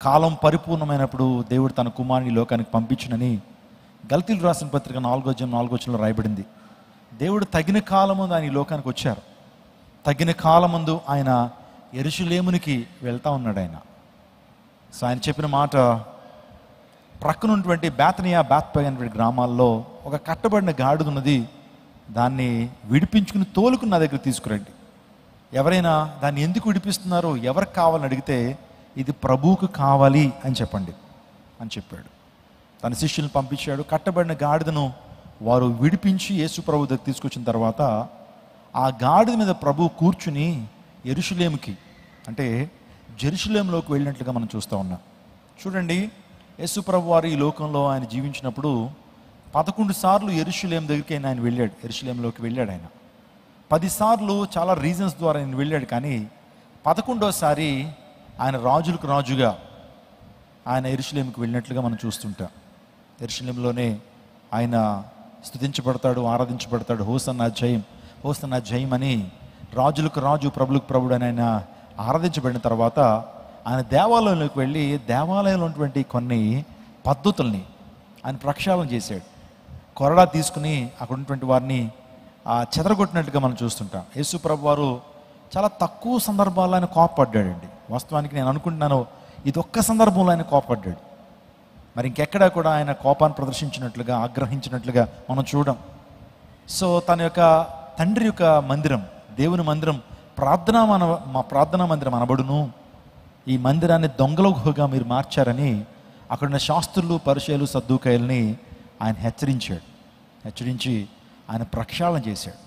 కాలం పరిపూర్ణమైనప్పుడు దేవుడు తన కుమారుని లోకానికి పంపించునని గల్తీలు రాసిన పత్రిక 4:4 రాయబడింది. దేవుడు తగిన కాలమందు ఆయన ఈ లోకానికి వచ్చారు. తగిన కాలమందు ఆయన యెరూషలేమునికి వెళ్తా ఉన్నాడు ఆయన. సో ఆయన చెప్పిన మాట, ప్రక్కనున్నటువంటి బేతనియా, బేత్పగే అనేటువంటి గ్రామాల్లో ఒక కట్టబడిన గాడిద ఉన్నది, దాన్ని విడిపించుకుని తోలుకుని నా దగ్గర తీసుకురండి. ఎవరైనా దాన్ని ఎందుకు విడిపిస్తున్నారో, ఎవరికి కావాలని అడిగితే ఇది ప్రభువుకు కావాలి అని చెప్పండి అని చెప్పాడు. తన శిష్యులను పంపించాడు. కట్టబడిన గాడిదను వారు విడిపించి యేసు ప్రభు దగ్గర తీసుకొచ్చిన తర్వాత ఆ గాడిద మీద ప్రభు కూర్చుని యెరూషలేముకి, అంటే జెరూషలేంలోకి వెళ్ళినట్లుగా మనం చూస్తూ ఉన్నాం. చూడండి, యేసు ప్రభు వారు ఈ లోకంలో ఆయన జీవించినప్పుడు 11 సార్లు యెరూషలేం దగ్గరికి ఆయన వెళ్ళాడు. యెరూషలేంలోకి వెళ్ళాడు ఆయన. 10 సార్లు చాలా రీజన్స్ ద్వారా ఆయన వెళ్ళాడు. కానీ 11వసారి ఆయన రాజులకు రాజుగా ఆయన యెరూషలేంకి వెళ్ళినట్లుగా మనం చూస్తుంటాం. యెరూషలేంలోనే ఆయన స్తుతించబడతాడు, ఆరాధించబడతాడు. హోసన్నా జయం, హోసన్నా జయం అని రాజులకు రాజు, ప్రభులకు ప్రభుడు అని ఆయన ఆరాధించబడిన తర్వాత ఆయన దేవాలయంలోకి వెళ్ళి దేవాలయంలో ఉన్నటువంటి కొన్ని పద్ధతుల్ని ఆయన ప్రక్షాళన చేశాడు. కొరడా తీసుకుని అక్కడ ఉన్నటువంటి వారిని చెదరగొట్టినట్టుగా మనం చూస్తుంటాం. యేసు ప్రభు వారు చాలా తక్కువ సందర్భాల్లో ఆయన కోపపడ్డాడండి. వాస్తవానికి నేను అనుకుంటున్నాను ఇది ఒక్క సందర్భంలో ఆయన కోపపడ్డాడు. మరి ఇంకెక్కడా కూడా ఆయన కోపాన్ని ప్రదర్శించినట్లుగా, ఆగ్రహించినట్లుగా మనం చూడం. సో తన యొక్క తండ్రి యొక్క మందిరం, దేవుని మందిరం, మా ప్రార్థనా మందిరం అనబడును, ఈ మందిరాన్ని దొంగల గుహగా మీరు మార్చారని అక్కడున్న శాస్త్రులు, పరిచయులు, సద్దూకాయల్ని ఆయన హెచ్చరించి ఆయన ప్రక్షాళన చేశాడు.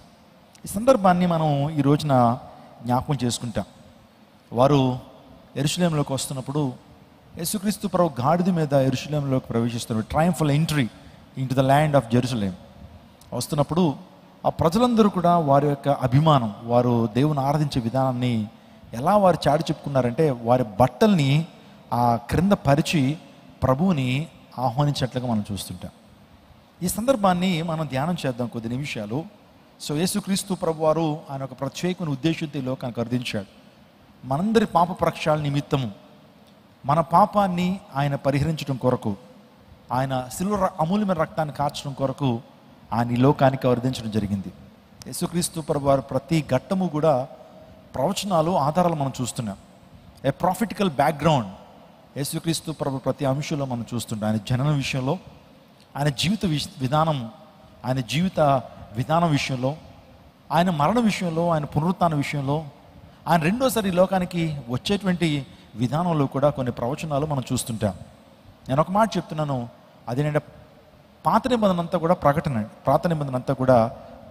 ఈ సందర్భాన్ని మనం ఈ రోజున జ్ఞాపకం చేసుకుంటాం. వారు యెరూషలేంలోకి వస్తున్నప్పుడు యేసుక్రీస్తు ప్రభు గాడిద మీద యెరూషలేంలోకి ప్రవేశిస్తున్నారు. Triumphal entry into the land of Jerusalem వస్తున్నప్పుడు ఆ ప్రజలందరూ కూడా వారి యొక్క అభిమానం, వారు దేవుని ఆరాధించే విధానాన్ని ఎలా వారు చాటి చెప్పుకున్నారంటే వారి బట్టల్ని ఆ క్రింద పరిచి ప్రభువుని ఆహ్వానించినట్లుగా మనం చూస్తుంటాం. ఈ సందర్భాన్ని మనం ధ్యానం చేద్దాం కొద్ది నిమిషాలు. సో యేసుక్రీస్తు ప్రభు వారు ఆయన ఒక ప్రత్యేకమైన ఉద్దేశంతో ఈ లోకానికి అర్థించాడు. మనందరి పాప ప్రక్షాళన నిమిత్తము, మన పాపాన్ని ఆయన పరిహరించడం కొరకు, ఆయన శిలువ అమూల్యమైన రక్తాన్ని కార్చడం కొరకు ఆయన ఈ లోకానికి అర్థించడం జరిగింది. యేసుక్రీస్తు ప్రభు వారు ప్రతి ఘట్టము కూడా ప్రవచనాలు, ఆధారాలు మనం చూస్తున్నాం. ఏ ప్రాఫిటికల్ బ్యాక్గ్రౌండ్ యేసుక్రీస్తు ప్రభు ప్రతి అంశంలో మనం చూస్తుంటాం. ఆయన జనన విషయంలో, ఆయన జీవిత విధానం విషయంలో, ఆయన మరణ విషయంలో, ఆయన పునరుత్థాన విషయంలో, ఆయన రెండోసారి ఈ లోకానికి వచ్చేటువంటి విధానంలో కూడా కొన్ని ప్రవచనాలు మనం చూస్తుంటాం. నేను ఒక మాట చెప్తున్నాను, అదేంటంటే పాత నిబంధన అంతా కూడా ప్రకటన, పాత నిబంధన అంతా కూడా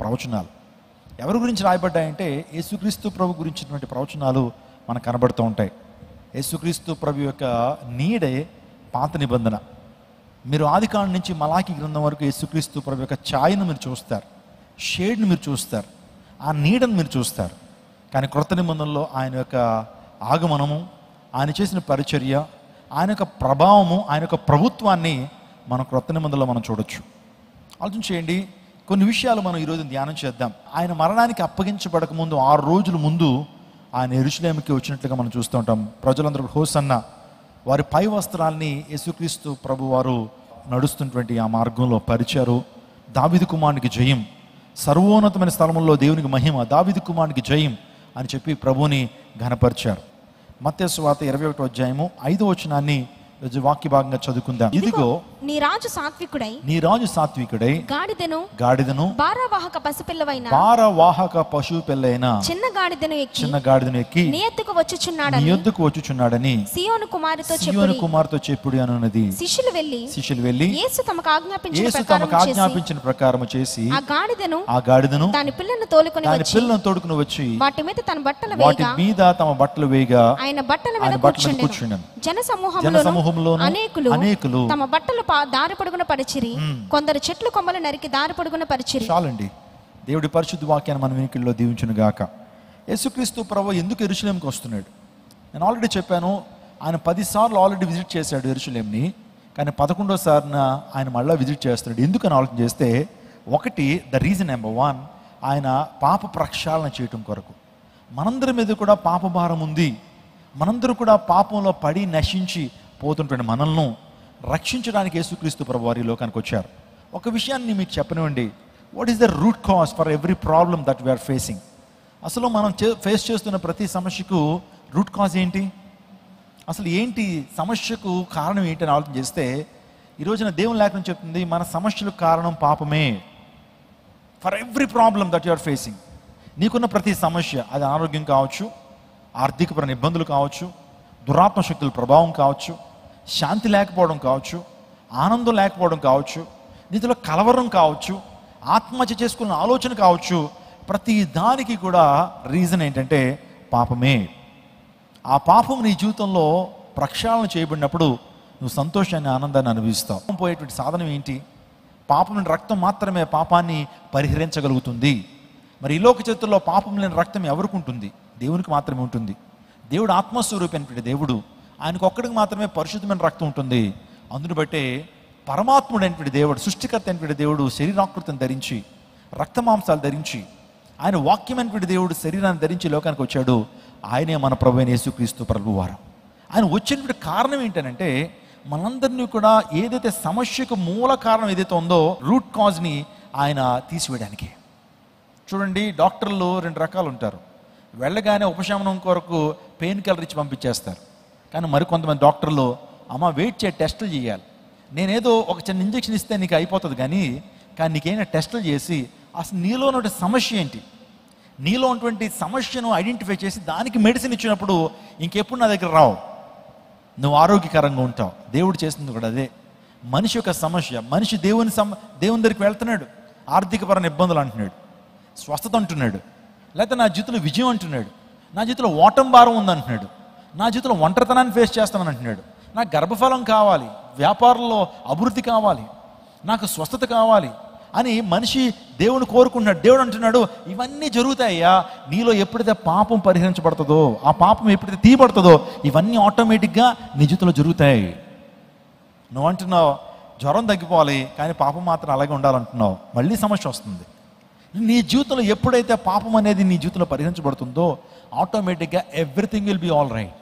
ప్రవచనాలు. ఎవరి గురించి రాయబడ్డాయంటే యేసుక్రీస్తు ప్రభు గురించినటువంటి ప్రవచనాలు మనకు కనబడుతూ ఉంటాయి. యేసుక్రీస్తు ప్రభు యొక్క నీడే పాత నిబంధన. మీరు ఆదికాండం నుంచి మలాకి గ్రంథం వరకు యేసుక్రీస్తు ప్రభు యొక్క ఛాయను మీరు చూస్తారు, షేడ్ని మీరు చూస్తారు, ఆ నీడను మీరు చూస్తారు. కానీ క్రొత్త నిబంధనలో ఆయన యొక్క ఆగమనము, ఆయన చేసిన పరిచర్య, ఆయన యొక్క ప్రభావము, ఆయన యొక్క ప్రభుత్వాన్ని మనం క్రొత్త నిబంధనలో మనం చూడొచ్చు. ఆలోచన చేయండి. కొన్ని విషయాలు మనం ఈరోజు ధ్యానం చేద్దాం. ఆయన మరణానికి అప్పగించబడక ముందు 6 రోజుల ముందు ఆయన యెరూషలేముకి వచ్చినట్లుగా మనం చూస్తూ ఉంటాం. ప్రజలందరూ హోసన్న, వారి పై వస్త్రాల్ని యేసుక్రీస్తు ప్రభు వారు నడుస్తున్నటువంటి ఆ మార్గంలో పరిచారు. దావీదు కుమారునికి జయం, సర్వోన్నతమైన స్థలముల్లో దేవునికి మహిమ, దావీదు కుమారునికి జయం అని చెప్పి ప్రభువుని ఘనపరిచారు. మత్తయి సువార్త 21వ అధ్యాయము 5వ వచనాన్ని వాక్య భాగంగా చదువుకుందాం. ఇదిగో నీ రాజు సాత్వికుడై గాడిదను భారవాహక పశువు పిల్లైన చిన్న గాడిదను ఎక్కి నీ యొద్దకు వచ్చుచున్నాడని సియోను కుమారుతో చెప్పుడు అనున్నది. శిష్యులు వెళ్ళి యేసు తమకు ఆజ్ఞాపించిన ప్రకారం చేసి ఆ గాడిదను దాని పిల్లను తోడుకుని వచ్చి వాటి మీద తమ బట్టలు వేయగా ఆయన బట్టల మీద కూర్చుండెను. జన సమూహంలోను అనేకులు తమ బట్టలు దారి పొడుగున పరిచిరి, కొందరు చెట్లు కొమ్మలు నరికి దారి పొడుగున పరిచిరి. చాలండి. దేవుడి పరిశుద్ధ వాక్యాన్ని మన వినికిడిలో దీవించును గాక. యేసుక్రీస్తు ప్రభు ఎందుకు యెరూషలేంకి వస్తున్నాడు? నేను ఆల్రెడీ చెప్పాను, ఆయన 10 సార్లు ఆల్రెడీ విజిట్ చేశాడు యెరూషలేంని. కానీ 11వసారిన ఆయన మళ్ళీ విజిట్ చేస్తున్నాడు. ఎందుకని ఆలోచన చేస్తే, ఒకటి, ద రీజన్ నెంబర్ 1, ఆయన పాప ప్రక్షాళన చేయటం కొరకు. మనందరి మీద కూడా పాప భారం ఉంది. మనందరూ కూడా పాపంలో పడి నశించి పోతుంటున్న మనల్ని రక్షించడానికి యేసుక్రీస్తు ప్రభువారు ఈ లోకానికి వచ్చారు. ఒక విషయాన్ని మీకు చెప్పనివ్వండి. What is the root cause for every problem that we are facing? అసలు మనం ఫేస్ చేస్తున్న ప్రతి సమస్యకు రూట్ కాజ్ ఏంటి? అసలు ఏంటి సమస్యకు కారణం ఏంటి అని ఆలోచన చేస్తే ఈ రోజున దేవుని లేఖనం చెప్తుంది, మన సమస్యలకు కారణం పాపమే. For every problem that you are facing, నీకున్న ప్రతి సమస్య, అది ఆరోగ్యం కావచ్చు, ఆర్థికపరమైన ఇబ్బందులు కావచ్చు, దురాత్మ శక్తుల ప్రభావం కావచ్చు, శాంతి లేకపోవడం కావచ్చు, ఆనందం లేకపోవడం కావచ్చు, నీతిలో కలవరం కావచ్చు, ఆత్మహత్య చేసుకున్న ఆలోచన కావచ్చు, ప్రతి దానికి కూడా రీజన్ ఏంటంటే పాపమే. ఆ పాపం నీ జీవితంలో ప్రక్షాళన చేయబడినప్పుడు నువ్వు సంతోషాన్ని, ఆనందాన్ని అనుభవిస్తావు. పాపం పోయేటువంటి సాధనం ఏంటి? పాపం లేని రక్తం మాత్రమే పాపాన్ని పరిహరించగలుగుతుంది. మరి ఈ లోక చరిత్రలో పాపం లేని రక్తం ఎవరికి ఉంటుంది? దేవునికి మాత్రమే ఉంటుంది. దేవుడు ఆత్మస్వరూపి అయినటువంటి దేవుడు, ఆయనకు ఒక్కడికి మాత్రమే పరిశుద్ధమైన రక్తం ఉంటుంది. అందుని బట్టే పరమాత్ముడు అయినటువంటి దేవుడు, సృష్టికర్త అయినటువంటి దేవుడు శరీరాకృతిని ధరించి, రక్తమాంసాలు ధరించి, ఆయన వాక్యమైనటువంటి దేవుడు శరీరాన్ని ధరించి లోకానికి వచ్చాడు. ఆయనే మన ప్రభు అయిన యేసుక్రీస్తు ప్రభువారు. ఆయన వచ్చినటువంటి కారణం ఏంటంటే మనందరినీ కూడా ఏదైతే సమస్యకు మూల కారణం ఏదైతే ఉందో రూట్ కాజ్ని ఆయన తీసివేయడానికి. చూడండి, డాక్టర్లు 2 రకాలు ఉంటారు. వెళ్ళగానే ఉపశమనం కొరకు పెయిన్ కిల్లర్ ఇచ్చి పంపించేస్తారు. కానీ మరికొంతమంది డాక్టర్లు, అమ్మ వెయిట్ చేయ, టెస్టులు చేయాలి, నేనేదో ఒక చిన్న ఇంజెక్షన్ ఇస్తే నీకు అయిపోతుంది కానీ నీకైనా టెస్టులు చేసి అసలు నీలో ఉన్నటువంటి సమస్య ఏంటి, నీలో ఉన్నటువంటి సమస్యను ఐడెంటిఫై చేసి దానికి మెడిసిన్ ఇచ్చినప్పుడు ఇంకెప్పుడు నా దగ్గర రావు, నువ్వు ఆరోగ్యకరంగా ఉంటావు. దేవుడు చేస్తుంది కూడా అదే. మనిషి యొక్క సమస్య, మనిషి దేవుని దగ్గరికి వెళ్తున్నాడు, ఆర్థికపరమైన ఇబ్బందులు అంటున్నాడు, స్వస్థత అంటున్నాడు, లేకపోతే నా జీవితంలో విజయం అంటున్నాడు, నా జీవితంలో ఓటం భారం ఉందంటున్నాడు, నా జీవితంలో ఒంటరితనాన్ని ఫేస్ చేస్తానని అంటున్నాడు, నాకు గర్భఫలం కావాలి, వ్యాపారంలో అభివృద్ధి కావాలి, నాకు స్వస్థత కావాలి అని మనిషి దేవుని కోరుకుంటున్నాడు. దేవుడు అంటున్నాడు, ఇవన్నీ జరుగుతాయ్యా నీలో ఎప్పుడైతే పాపం పరిహరించబడుతుందో, ఆ పాపం ఎప్పుడైతే తీయబడుతుందో ఇవన్నీ ఆటోమేటిక్గా నీ జీవితంలో జరుగుతాయి. నువ్వు అంటున్నావు జ్వరం తగ్గిపోవాలి కానీ పాపం మాత్రం అలాగే ఉండాలంటున్నావు, మళ్ళీ సమస్య వస్తుంది. నీ జీవితంలో ఎప్పుడైతే పాపం అనేది నీ జీవితంలో పరిహరించబడుతుందో ఆటోమేటిక్గా everything will be all right.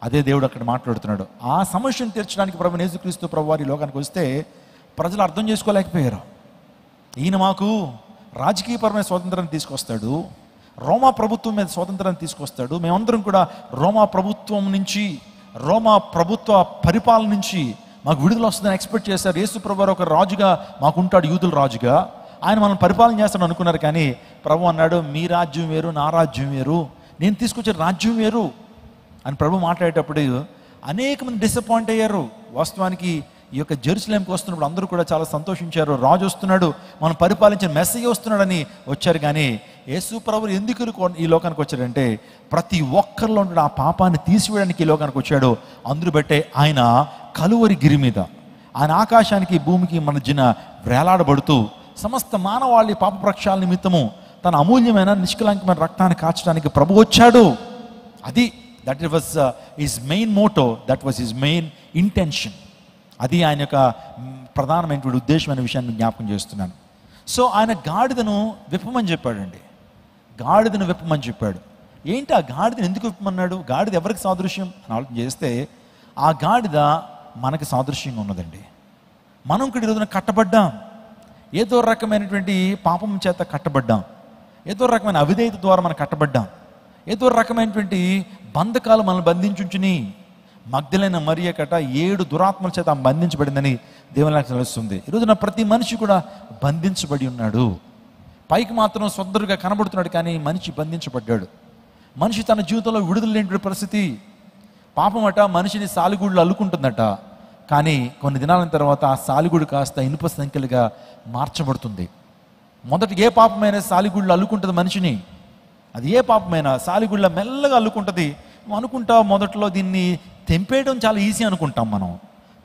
అదే దేవుడు అక్కడ మాట్లాడుతున్నాడు. ఆ సమస్యను తీర్చడానికి ప్రభు యేసుక్రీస్తు ప్రభువారి లోకానికి వస్తే ప్రజలు అర్థం చేసుకోలేకపోయారు. ఈయన మాకు రాజకీయపరమైన స్వాతంత్రాన్ని తీసుకొస్తాడు, రోమా ప్రభుత్వం మీద స్వాతంత్రాన్ని తీసుకొస్తాడు, మేమందరం కూడా రోమా ప్రభుత్వం నుంచి, రోమా ప్రభుత్వ పరిపాలన నుంచి మాకు విడుదల వస్తుందని ఎక్స్పెక్ట్ చేశారు. యేసు ప్రభువారు ఒక రాజుగా మాకుంటాడు, యూదుల రాజుగా, ఆయన మనం పరిపాలన చేస్తాడు అనుకున్నారు. కానీ ప్రభు అన్నాడు, మీ రాజ్యం వేరు, నా రాజ్యం వేరు, నేను తీసుకొచ్చే రాజ్యం వేరు అని ప్రభు మాట్లాడేటప్పుడు అనేక మంది డిసప్పాయింట్ అయ్యారు. వాస్తవానికి ఈ యొక్క జెరూసలేంకి వస్తున్నప్పుడు అందరూ కూడా చాలా సంతోషించారు. రాజు వస్తున్నాడు, మనం పరిపాలించిన మెస్సయ్య వస్తున్నాడని వచ్చారు. కానీ యేసు ప్రభువు ఎందుకు ఈ లోకానికి వచ్చాడంటే ప్రతి ఒక్కరిలో ఉన్న ఆ పాపాన్ని తీసివేయడానికి ఈ లోకానికి వచ్చాడు. అందును బట్టే ఆయన కలువరి గిరి మీద, ఆయన ఆకాశానికి భూమికి మధ్యన వేలాడబడుతూ సమస్త మానవాళి పాప ప్రక్షాళన నిమిత్తము తన అమూల్యమైన నిష్కలంకమైన రక్తాన్ని కాచడానికి ప్రభు వచ్చాడు. అది that was his main motto, that was his main intention. అది ఆయన యొక్క ప్రధానమైనటువంటి ఉద్దేశం అనే విషయాన్ని జ్ఞాపకం చేస్తున్నాను. సో ఆయన గాడిదను విప్పమని చెప్పాడండి, గాడిదను విప్పమని చెప్పాడు. ఏంటి ఆ గాడిదను ఎందుకు విప్పమన్నాడు? గాడిద ఎవరికి సాదృశ్యం అని ఆలోచన చేస్తే ఆ గాడిద మనకి సాదృశ్యంగా ఉన్నదండి. మనం ఇక్కడ ఈరోజున కట్టబడ్డాం, ఏదో రకమైనటువంటి పాపం చేత కట్టబడ్డాం, ఏదో రకమైన అవిధేయత ద్వారా మనం కట్టబడ్డాం, ఏదో రకమైనటువంటి బంధకాలు మనల్ని బంధించుని. మగ్దలైన మరియ కట 7 దురాత్మల చేత బంధించబడిందని దేవుని వాక్యం తెలుస్తుంది. ఈరోజున ప్రతి మనిషి కూడా బంధించబడి ఉన్నాడు. పైకి మాత్రం సొందరుగా కనబడుతున్నాడు కానీ మనిషి బంధించబడ్డాడు. మనిషి తన జీవితంలో విడుదల లేని పరిస్థితి. పాపం అట మనిషిని సాలిగూడులు అల్లుకుంటుందట. కానీ కొన్ని దినాల తర్వాత ఆ సాలిగూడు కాస్త ఇనుప సంఖ్యలుగా మార్చబడుతుంది. మొదటి ఏ పాపమైనా సాలిగూడులు అల్లుకుంటుంది మనిషిని. అది ఏ పాపమైనా సాలిగూళ్ళ మెల్లగా అల్లుకుంటుంది. నువ్వు అనుకుంటావు మొదట్లో దీన్ని తెంపేయడం చాలా ఈజీ అనుకుంటాం మనం.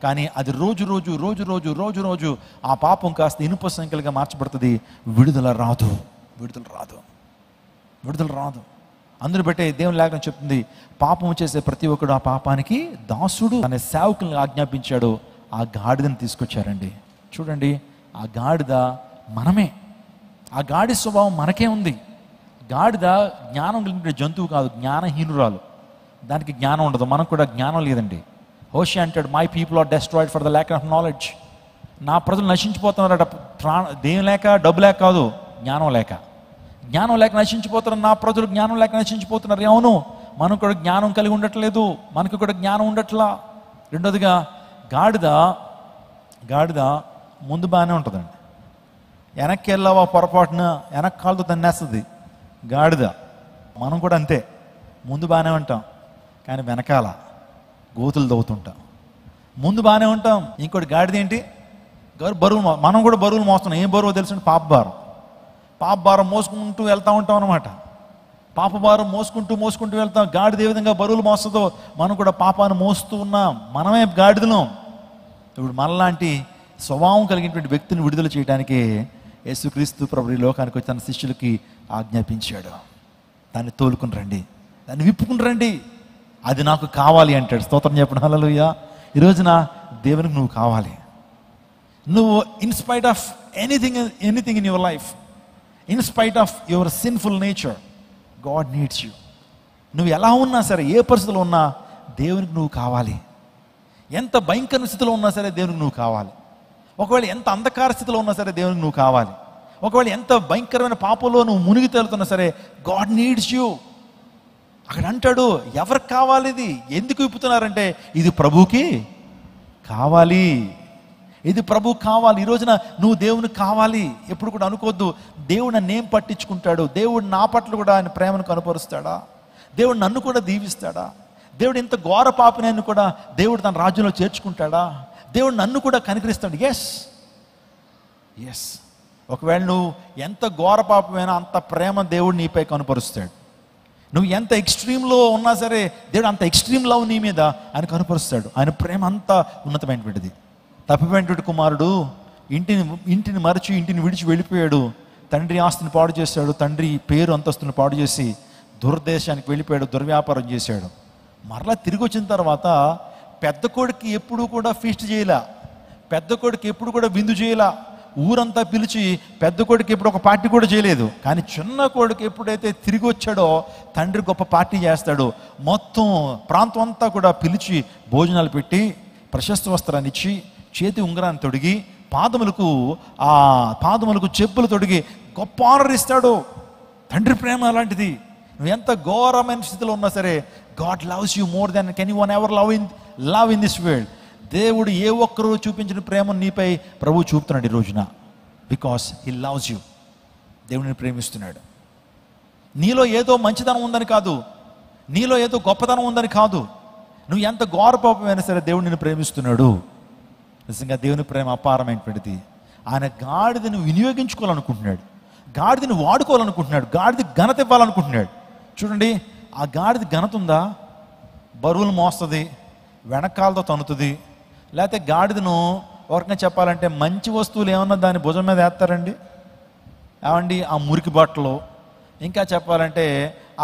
కానీ అది రోజు రోజు రోజు రోజు రోజు రోజు ఆ పాపం కాస్త ఇనుప సంఖ్యలుగా మార్చబడుతుంది. విడుదల రాదు, విడుదల రాదు, విడుదల రాదు. అందును బట్టే దేవుని లేఖనం చెప్తుంది, పాపం చేసే ప్రతి ఒక్కడు ఆ పాపానికి దాసుడు అనే సేవకులను ఆజ్ఞాపించాడు. ఆ గాడిదను తీసుకొచ్చారండి. చూడండి, ఆ గాడిద మనమే. ఆ గాడి స్వభావం మనకే ఉంది. గాడిద జ్ఞానం కలిగిన జంతువు కాదు, జ్ఞానహీనురాలు. దానికి జ్ఞానం ఉండదు. మనకు కూడా జ్ఞానం లేదండి. హోషియా అంటాడు, my people are destroyed for the lack of knowledge. నా ప్రజలు నశించిపోతున్నారట, దేని లేక, డబ్బు లేక కాదు, జ్ఞానం లేక. జ్ఞానం లేక నశించిపోతున్నారు నా ప్రజలు, జ్ఞానం లేక నశించిపోతున్నారు. అవును, మనకు కూడా జ్ఞానం కలిగి ఉండట్లేదు, మనకు కూడా జ్ఞానం ఉండట్లా. రెండోదిగా గాడిద ముందు బాగానే ఉంటుందండి, వెనక్కి వెళ్ళావా పొరపాటున వెనక్కి కాళ్ళతో తన్నేస్తుంది గాడిద. మనం కూడా అంతే, ముందు బాగానే ఉంటాం కానీ వెనకాల గోతులు తవ్వుతుంటాం. ముందు బాగానే ఉంటాం. ఇంకోటి గాడిద ఏంటి, బరువు. మనం కూడా బరువులు మోస్తున్నాం. ఏం బరువు తెలుసు, పాప భారం మోసుకుంటూ వెళ్తూ ఉంటాం అనమాట. పాప భారం మోసుకుంటూ వెళ్తాం. గాడిద ఏ విధంగా బరువులు మోస్తుందో మనం కూడా పాపాన్ని మోస్తూ ఉన్నాం. మనమే గాడిదలం. ఇప్పుడు మనలాంటి స్వభావం కలిగినటువంటి వ్యక్తిని విడుదల చేయడానికి యేసుక్రీస్తు ప్రభువు ఈ లోకానికి వచ్చి తన శిష్యులకి ఆజ్ఞాపించాడు, దాన్ని తోలుకుని రండి, దాన్ని విప్పుకుని రండి, అది నాకు కావాలి అంటాడు. స్తోత్రం చెప్పండి హల్లెలూయా. ఈ రోజున దేవునికి నువ్వు కావాలి. నువ్వు in spite of anything in your life, in spite of your sinful nature, God needs you. నువ్వు ఎలా ఉన్నా సరే, ఏ పరిస్థితిలో ఉన్నా దేవునికి నువ్వు కావాలి. ఎంత భయంకర స్థితిలో ఉన్నా సరే దేవునికి నువ్వు కావాలి. ఒకవేళ ఎంత అంధకార స్థితిలో ఉన్నా సరే దేవునికి నువ్వు కావాలి. ఒకవేళ ఎంత భయంకరమైన పాపంలో నువ్వు మునిగి తేలుతున్నా సరే గాడ్ నీడ్స్ యూ. అక్కడ అంటాడు, ఎవరికి కావాలి ఇది? ఎందుకు విప్పుతున్నారంటే ఇది ప్రభువుకి కావాలి, ఇది ప్రభువు కావాలి. ఈ రోజున నువ్వు దేవునికి కావాలి. ఎప్పుడు కూడా అనుకోవద్దు దేవుడు నన్ను ఏం పట్టించుకుంటాడు, దేవుడు నా పట్ల కూడా ఆయన ప్రేమను కనపరుస్తాడా, దేవుడు నన్ను కూడా దీవిస్తాడా, దేవుడు ఇంత ఘోర పాపినైనా కూడా దేవుడు తన రాజ్యంలో చేర్చుకుంటాడా, దేవుడు నన్ను కూడా కనికరిస్తాడు. ఎస్ ఒకవేళ నువ్వు ఎంత ఘోర పాపమైనా అంత ప్రేమ దేవుడు నీపై కనపరుస్తాడు. నువ్వు ఎంత ఎక్స్ట్రీమ్లో ఉన్నా సరే దేవుడు అంత ఎక్స్ట్రీమ్ లవ్ నీ మీద ఆయన కనపరుస్తాడు. ఆయన ప్రేమ అంత ఉన్నతమైనటువంటిది. తప్పిపోయినటువంటి కుమారుడు ఇంటిని మరచి ఇంటిని విడిచి వెళ్ళిపోయాడు. తండ్రి ఆస్తిని పాడు చేశాడు, తండ్రి పేరు అంతస్తుని పాడు చేసి దుర్దేశానికి వెళ్ళిపోయాడు, దుర్వ్యాపారం చేశాడు. మరలా తిరిగి వచ్చిన తర్వాత పెద్ద కొడుకు ఎప్పుడు కూడా ఫీస్ట్ చేయలా, పెద్ద కొడుకు ఎప్పుడు కూడా విందు చేయలా, ఊరంతా పిలిచి పెద్ద కొడుకు ఎప్పుడు ఒక పార్టీ కూడా చేయలేదు. కానీ చిన్న కొడుకు ఎప్పుడైతే తిరిగి వచ్చాడో తండ్రి గొప్ప పార్టీ చేస్తాడు. మొత్తం ప్రాంతం అంతా కూడా పిలిచి భోజనాలు పెట్టి ప్రశస్త వస్త్రాన్ని ఇచ్చి చేతి ఉంగరాన్ని తొడిగి పాదములకు చెప్పులు తొడిగి గొప్ప ఆనర్ ఇస్తాడు. తండ్రి ప్రేమ అలాంటిది. నువ్వు ఎంత ఘోరమైన స్థితిలో ఉన్నా సరే God loves you more than anyone ever love in this world. దేవుడు ఏ ఒక్కరూ చూపించిన ప్రేమను నీపై ప్రభువు చూపుతున్నాడు ఈ రోజున. Because he loves you. దేవుడిని ప్రేమిస్తున్నాడు. నీలో ఏదో మంచితనం ఉందని కాదు, నీలో ఏదో గొప్పతనం ఉందని కాదు, నువ్వు ఎంత ఘోర పాపమైనా సరే దేవుడు నిన్ను ప్రేమిస్తున్నాడు. నిజంగా దేవుని ప్రేమ అపారమైనటువంటిది. ఆయన గాడిదని వినియోగించుకోవాలనుకుంటున్నాడు, గాడిదని వాడుకోవాలనుకుంటున్నాడు, గాడిద ఘనత ఇవ్వాలనుకుంటున్నాడు. చూడండి, ఆ గాడిద ఘనత ఉందా? బరువులు మోస్తుంది, వెనకాలతో తన్నుతుంది. లేకపోతే గాడిదను ఎవరికైనా చెప్పాలంటే మంచి వస్తువులు ఏమన్నా దాని భుజం మీద వేస్తారండి? ఏమండి, ఆ మురికి బట్టలు, ఇంకా చెప్పాలంటే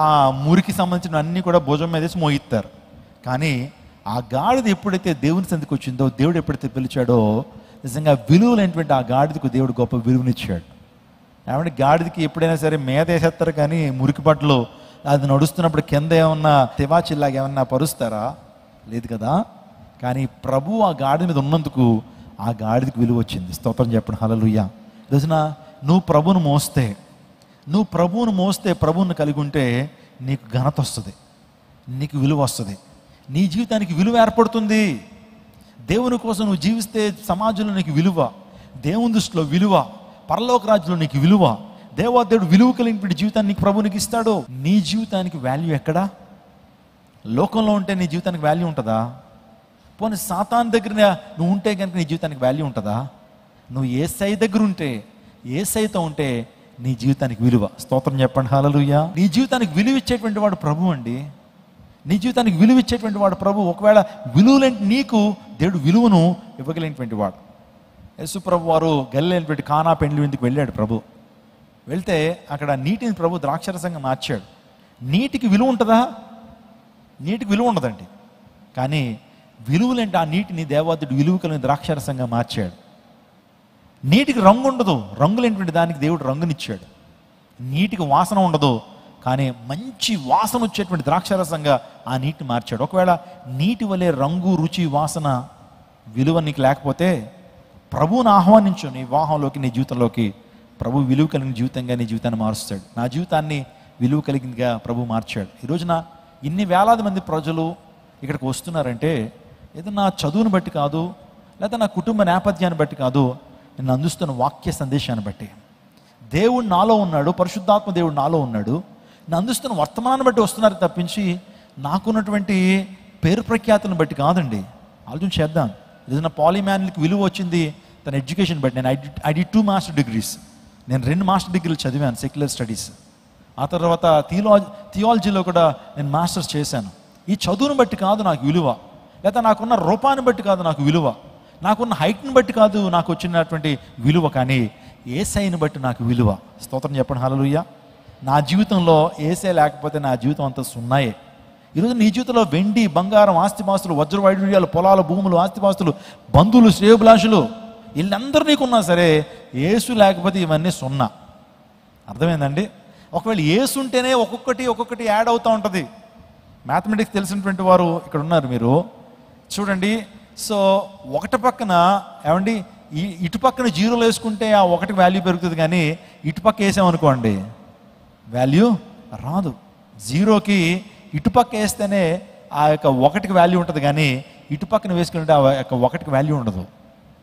ఆ మురికి సంబంధించిన అన్నీ కూడా భుజం మీద వేసి మోయిస్తారు. కానీ ఆ గాడిద ఎప్పుడైతే దేవుని సందికి వచ్చిందో, దేవుడు ఎప్పుడైతే పిలిచాడో, నిజంగా విలువలైనటువంటి ఆ గాడిదకు దేవుడు గొప్ప విలువనిచ్చాడు. ఏమంటే గాడిదకి ఎప్పుడైనా సరే మీద వేసేస్తారు కానీ మురికి బట్టలు అది నడుస్తున్నప్పుడు కింద ఏమన్నా తివాచిల్లాగా ఏమన్నా పరుస్తారా? లేదు కదా. కానీ ప్రభు ఆ గాడిద మీద ఉన్నందుకు ఆ గాడిదకి విలువ వచ్చింది. స్తోత్రం చెప్పండి హల్లెలూయా. రోజున నువ్వు ప్రభువును మోస్తే ప్రభువును కలిగి ఉంటే నీకు ఘనత వస్తుంది, నీకు విలువ వస్తుంది, నీ జీవితానికి విలువ ఏర్పడుతుంది. దేవుని కోసం నువ్వు జీవిస్తే సమాజంలో నీకు విలువ, దేవుని దృష్టిలో విలువ, పరలోక రాజ్యంలో నీకు విలువ. దేవాదేవుడు విలువ కలిగిన జీవితాన్ని నీకు ప్రభు నీకు ఇస్తాడు. నీ జీవితానికి వాల్యూ ఎక్కడా? లోకంలో ఉంటే నీ జీవితానికి వాల్యూ ఉంటుందా? పోనీ సాతాను దగ్గర నువ్వు ఉంటే కనుక నీ జీవితానికి వాల్యూ ఉంటుందా? నువ్వు యేసయ్య దగ్గర ఉంటే, యేసయ్యతో ఉంటే నీ జీవితానికి విలువ. స్తోత్రం చెప్పండి హల్లెలూయా. నీ జీవితానికి విలువ ఇచ్చేటువంటి వాడు ప్రభు అండి. నీ జీవితానికి విలువ ఇచ్చేటువంటి వాడు ప్రభు. ఒకవేళ విలువలేంటి నీకు దేవుడు విలువను ఇవ్వగలిగినటువంటి వాడు. యేసు ప్రభు వారు గలిలేనటువంటి కానా పెండ్లి విందుకు వెళ్ళాడు ప్రభు. వెళ్తే అక్కడ నీటిని ప్రభు ద్రాక్షరసంగా మార్చాడు. నీటికి విలువ ఉంటుందా? నీటికి విలువ ఉండదండి. కానీ విలువలేంటి ఆ నీటిని దేవాదుడు విలువ కలిగిన ద్రాక్షరసంగా మార్చాడు. నీటికి రంగు ఉండదు, రంగులేనటువంటి దానికి దేవుడు రంగునిచ్చాడు. నీటికి వాసన ఉండదు, కానీ మంచి వాసన వచ్చేటువంటి ద్రాక్షారసంగా ఆ నీటిని మార్చాడు. ఒకవేళ నీటి వలె రంగు, రుచి, వాసన, విలువ నీకు లేకపోతే ప్రభువుని ఆహ్వానించు నీ వివాహంలోకి, నీ జీవితంలోకి. ప్రభు విలువ కలిగిన జీవితంగా నీ జీవితాన్ని మారుస్తాడు. నా జీవితాన్ని విలువ కలిగిందిగా ప్రభు మార్చాడు. ఈ రోజున ఇన్ని వేలాది మంది ప్రజలు ఇక్కడికి వస్తున్నారంటే ఏదో నా చదువుని బట్టి కాదు, లేదా నా కుటుంబ నేపథ్యాన్ని బట్టి కాదు, నేను అందిస్తున్న వాక్య సందేశాన్ని బట్టి. దేవుడు నాలో ఉన్నాడు, పరిశుద్ధాత్మ దేవుడు నాలో ఉన్నాడు, నేను అందిస్తున్న వర్తమానాన్ని బట్టి వస్తున్నారు తప్పించి నాకున్నటువంటి పేరు ప్రఖ్యాతులను బట్టి కాదండి. ఆలోచన చేద్దాం. ఏదైనా పాలిమ్యాన్కి విలువ వచ్చింది తన ఎడ్యుకేషన్ బట్టి. నేను ఐ డి 2 మాస్టర్ డిగ్రీస్. నేను 2 మాస్టర్ డిగ్రీలు చదివాను, సెక్యులర్ స్టడీస్. ఆ తర్వాత థియాలజీలో కూడా నేను మాస్టర్స్ చేశాను. ఈ చదువును బట్టి కాదు నాకు విలువ, లేదా నాకున్న రూపాన్ని బట్టి కాదు నాకు విలువ, నాకున్న హైట్ని బట్టి కాదు నాకు వచ్చినటువంటి విలువ, కానీ యేసయ్యని బట్టి నాకు విలువ. స్తోత్రం చెప్పండి, హల్లెలూయా. నా జీవితంలో యేసయ్య లేకపోతే నా జీవితం అంతా సున్నాయే. ఈరోజు నీ జీవితంలో వెండి, బంగారం, ఆస్తిపాస్తులు, వజ్ర వైడూర్యాలు, పొలాలు, భూములు, ఆస్తిపాస్తులు, బంధువులు, శ్రేయోభిలాషులు వీళ్ళందరూ నీకున్నా సరే యేసు లేకపోతే ఇవన్నీ సున్నా. అర్థమైందండి? ఒకవేళ యేసు ఉంటేనే ఒక్కొక్కటి యాడ్ అవుతూ ఉంటుంది. మ్యాథమెటిక్స్ తెలిసినటువంటి వారు ఇక్కడ ఉన్నారు, మీరు చూడండి. సో ఒకటి పక్కన ఏమండి, ఇటు పక్కన జీరోలు వేసుకుంటే ఆ ఒకటికి వాల్యూ పెరుగుతుంది, కానీ ఇటు పక్క వేసామనుకోండి వాల్యూ రాదు. జీరోకి ఇటుపక్క వేస్తేనే ఆ యొక్క ఒకటికి వాల్యూ ఉంటుంది, కానీ ఇటు పక్కన వేసుకుంటే ఆ యొక్క ఒకటికి వాల్యూ ఉండదు.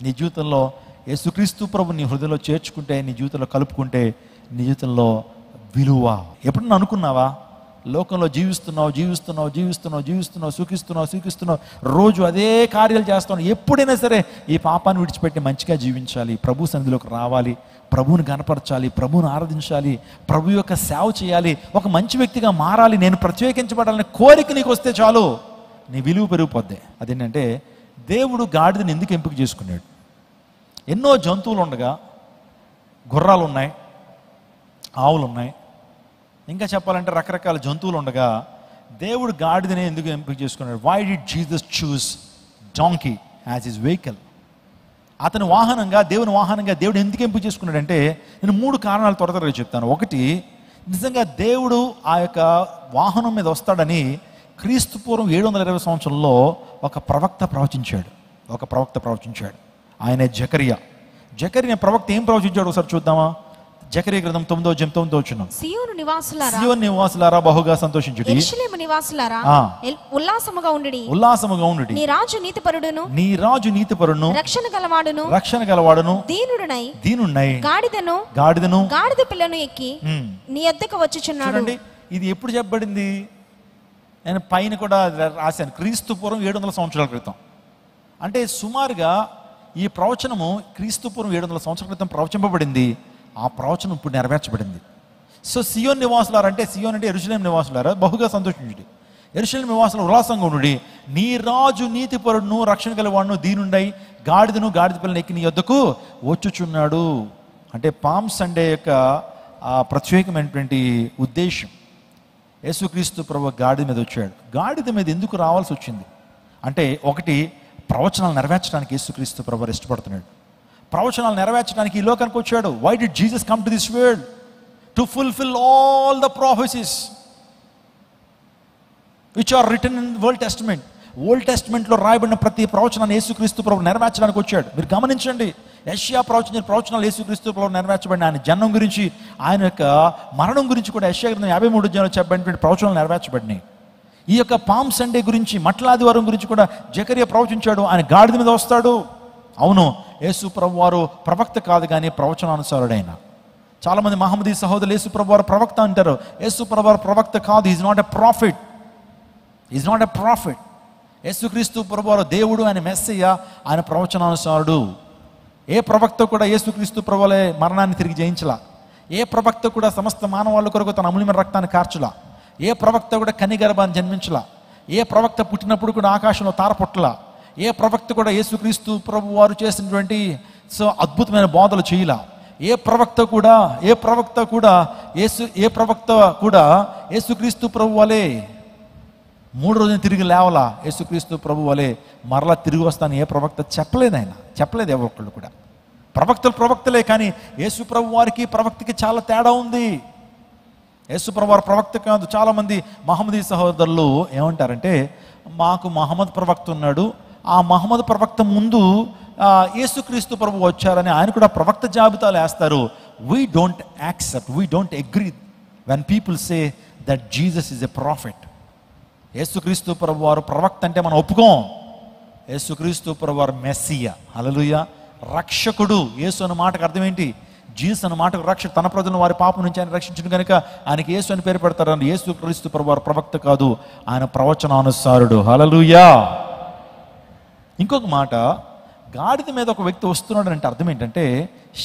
నీ జీవితంలో యేసుక్రీస్తు ప్రభు నీ హృదయంలో చేర్చుకుంటే, నీ జీవితంలో కలుపుకుంటే నీ జీవితంలో విలువ. ఎప్పుడన్నా అనుకున్నావా లోకంలో జీవిస్తున్నావు, సుఖిస్తున్నావు, రోజు అదే కార్యాలు చేస్తున్నావు, ఎప్పుడైనా సరే ఈ పాపాన్ని విడిచిపెట్టి మంచిగా జీవించాలి, ప్రభు సన్నిధిలోకి రావాలి, ప్రభువుని గణపరచాలి, ప్రభువుని ఆరాధించాలి, ప్రభు యొక్క సేవ చేయాలి, ఒక మంచి వ్యక్తిగా మారాలి, నేను ప్రత్యేకించబడాలనే కోరిక నీకు వస్తే చాలు, నీ విలువ పెరిగిపోద్ది. అదేంటంటే దేవుడు గాడిదని ఎందుకు ఎంపిక చేసుకున్నాడు? ఎన్నో జంతువులు ఉండగా, గుర్రాలు ఉన్నాయి, ఆవులు ఉన్నాయి, ఇంకా చెప్పాలంటే రకరకాల జంతువులు ఉండగా దేవుడు గాడిదని ఎందుకు ఎంపిక చేసుకున్నాడు? Why did Jesus choose donkey as his vehicle? అతని వాహనంగా, దేవుని వాహనంగా దేవుడు ఎందుకు ఎంపిక చేసుకున్నాడంటే నేను 3 కారణాలు త్వరగా చెప్తాను. ఒకటి, నిజంగా దేవుడు ఆ యొక్క వాహనం మీద వస్తాడని క్రీస్తు పూర్వం 720 సంవత్సరంలో ఒక ప్రవక్త ప్రవచించాడు. ఆయన జకరియా ప్రవక్త ఏం ప్రవచించాడు ఒకసారి చూద్దామా? జకరియా గ్రంథం 9:9 సియోను నివాసులారా బహుగా సంతోషించుడి, యెరూషలేము నివాసులారా ఉల్లాసముగా ఉండుడి. నీ రాజు నీతిపరుడును రక్షణ గలవాడును దీనుడై గాడిదను గాడిద పిల్లను ఎక్కి నీ యొద్దకు వచ్చుచున్నాడు. ఇది ఎప్పుడు చెప్పబడింది? నేను పైన కూడా రాశాను, క్రీస్తు పూర్వం 700 సంవత్సరాల క్రితం. అంటే సుమారుగా ఈ ప్రవచనము క్రీస్తు పూర్వం 700 సంవత్సరాల క్రితం ప్రవచింపబడింది. ఆ ప్రవచనం ఇప్పుడు నెరవేర్చబడింది. సో సియోన్ నివాసులారా అంటే, సియోన్ అంటే యెరూషలేము నివాసులారా బహుగా సంతోషించుడి, యెరూషలేము నివాసులు ఉల్లాసంగా ఉండుడి. నీ రాజు నీతిపరుడును రక్షణ గలవాడును దీనుండై గాడిద పిల్లని ఎక్కి నీ యొద్దకు వచ్చుచున్నాడు. అంటే పామ్ సండే యొక్క ప్రత్యేకమైనటువంటి ఉద్దేశం, యేసుక్రీస్తు ప్రభు గాడిద మీద వచ్చాడు. గాడిద మీద ఎందుకు రావాల్సి వచ్చింది అంటే, ఒకటి, ప్రవచనాలు నెరవేర్చడానికి యేసుక్రీస్తు ప్రభు ఇష్టపడుతున్నాడు. ప్రవచనాలు నెరవేర్చడానికి ఈ లోకానికి వచ్చాడు. Why did Jesus come to this world? To fulfil all the prophecies which are written in old టెస్ట్మెంట్లో రాయబడిన ప్రతి ప్రవచనాన్ని యేసుక్రీస్తు ప్రభు నెరవేర్చడానికి వచ్చాడు. మీరు గమనించండి, యెషయా ప్రవచనాలు యేసుక్రీస్తు ప్రభు నెరవేర్చబడిన, ఆయన జన్మం గురించి, ఆయన యొక్క మరణం గురించి కూడా యెషయా గ్రంథం 53 చెప్పబడినటువంటి ప్రవచనాలు నెరవేర్చబడినాయి. ఈ యొక్క పామ్ సండే గురించి, మట్లాదివారం గురించి కూడా జకరియా ప్రవచించాడు. ఆయన గాడిద మీద వస్తాడు. అవును, యేసు ప్రభు వారు ప్రవక్త కాదు, కానీ ప్రవచనానుసారుడైన. చాలామంది మహమ్మదీ సహోదరులు యేసు ప్రభు వారు ప్రవక్త అంటారు. యేసు ప్రభు వారు ప్రవక్త కాదు. Is not a profit. యేసుక్రీస్తు ప్రభు వారు దేవుడు, ఆయన మెస్సయ్య, ఆయన ప్రవచనానుసారుడు. ఏ ప్రవక్త కూడా యేసుక్రీస్తు ప్రభువలే మరణాన్ని తిరిగి జయించలా. ఏ ప్రవక్త కూడా సమస్త మానవాళ్ళ కొరకు తన అమూల్యమైన రక్తాన్ని కార్చలా. ఏ ప్రవక్త కూడా కన్యగర్భాన్ని జన్మించలా. ఏ ప్రవక్త పుట్టినప్పుడు కూడా ఆకాశంలో తార పుట్టలా. ఏ ప్రవక్త కూడా యేసుక్రీస్తు ప్రభు వారు చేసినటువంటి అద్భుతమైన బోధలు చేయలా. ఏ ప్రవక్త కూడా యేసుక్రీస్తు ప్రభు వలే 3 రోజులు తిరిగి లేవలా. యేసుక్రీస్తు ప్రభు వలే మరలా తిరిగి వస్తాను ఏ ప్రవక్త చెప్పలేదు. ఆయన చెప్పలేదు ఎవరొక్కళ్ళు కూడా. ప్రవక్తలే, కానీ యేసు ప్రభు వారికి ప్రవక్తకి చాలా తేడా ఉంది. యేసుప్రభు వారు ప్రవక్త కాదు. చాలామంది మహమ్మదీ సహోదరులు ఏమంటారంటే, మాకు మహమ్మద్ ప్రవక్త ఉన్నాడు, ఆ మహమ్మద్ ప్రవక్త ముందు యేసుక్రీస్తు ప్రభు వచ్చారని ఆయన కూడా ప్రవక్త జాబితాలు వేస్తారు. We don't accept, we don't agree when people say that Jesus is a profit. యేసుక్రీస్తు ప్రభు వారు ప్రవక్త అంటే మనం ఒప్పుకోం. యేసుక్రీస్తు ప్రభు వారు మెస్సియా, హల్లెలూయా, రక్షకుడు. యేసు అన్న మాటకు అర్థం ఏంటి? జీసస్ అన్న మాటకు రక్షకుడు. తన ప్రజలను వారి పాపం నుంచి ఆయన రక్షించడం కనుక ఆయనకి యేసు అని పేరు పెడతారు. యేసుక్రీస్తు ప్రభు వారు ప్రవక్త కాదు, ఆయన ప్రవచనానుసారుడు. హల్లెలూయా. ఇంకొక మాట, గాడిద మీద ఒక వ్యక్తి వస్తున్నాడు అంటే అర్థం ఏంటంటే